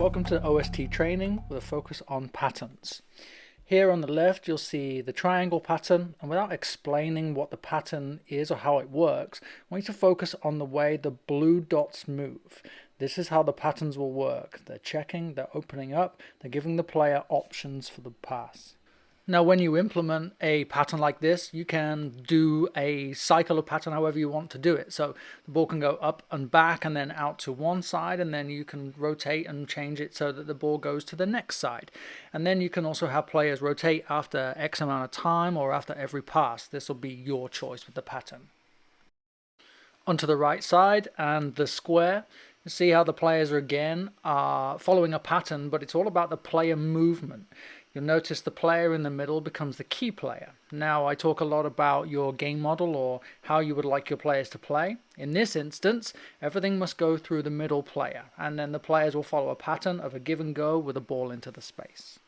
welcome to OST training with a focus on patterns. Here on the left you'll see the triangle pattern, and without explaining what the pattern is or how it works, I want you to focus on the way the blue dots move. This is how the patterns will work. They're checking, they're opening up, they're giving the player options for the pass. Now when you implement a pattern like this, you can do a cycle of pattern however you want to do it. So the ball can go up and back and then out to one side, and then you can rotate and change it so that the ball goes to the next side. And then you can also have players rotate after X amount of time or after every pass. This will be your choice with the pattern. Onto the right side and the square. You see how the players are following a pattern, but it's all about the player movement. You'll notice the player in the middle becomes the key player. Now I talk a lot about your game model or how you would like your players to play. In this instance, everything must go through the middle player, and then the players will follow a pattern of a give and go with a ball into the space.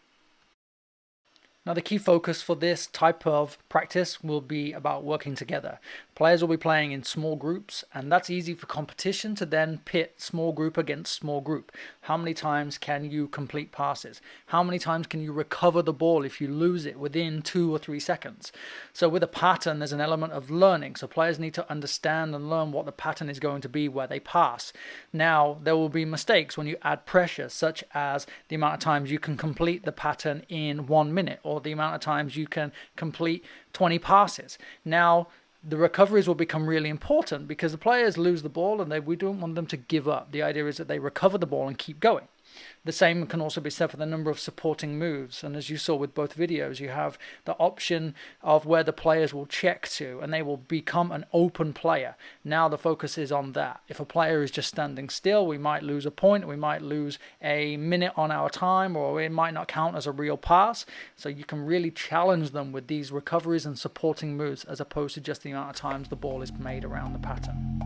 Now the key focus for this type of practice will be about working together. Players will be playing in small groups, and that's easy for competition to then pit small group against small group. How many times can you complete passes? How many times can you recover the ball if you lose it within 2 or 3 seconds? So with a pattern, there's an element of learning. So players need to understand and learn what the pattern is going to be where they pass. Now there will be mistakes when you add pressure, such as the amount of times you can complete the pattern in 1 minute, or the amount of times you can complete 20 passes. Now the recoveries will become really important because the players lose the ball and we don't want them to give up. The idea is that they recover the ball and keep going. The same can also be said for the number of supporting moves, and as you saw with both videos, you have the option of where the players will check to and they will become an open player. Now the focus is on that. If a player is just standing still, we might lose a point, we might lose a minute on our time, or it might not count as a real pass. So you can really challenge them with these recoveries and supporting moves as opposed to just the amount of times the ball is made around the pattern.